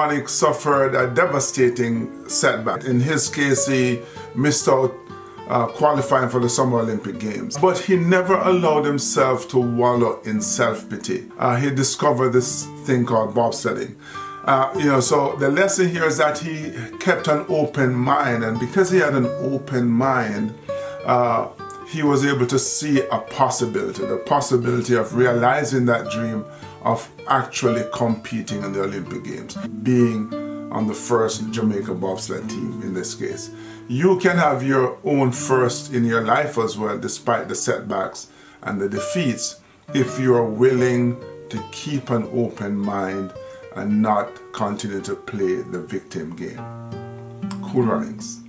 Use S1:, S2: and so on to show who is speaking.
S1: Ronnie suffered a devastating setback. In his case, he missed out qualifying for the Summer Olympic Games. But he never allowed himself to wallow in self-pity. He discovered this thing called bobsledding. So the lesson here is that he kept an open mind, and because he had an open mind, he was able to see a possibility, the possibility of realizing that dream of actually competing in the Olympic Games, being on the first Jamaica bobsled team in this case. You can have your own first in your life as well, despite the setbacks and the defeats, if you are willing to keep an open mind and not continue to play the victim game. Cool runnings.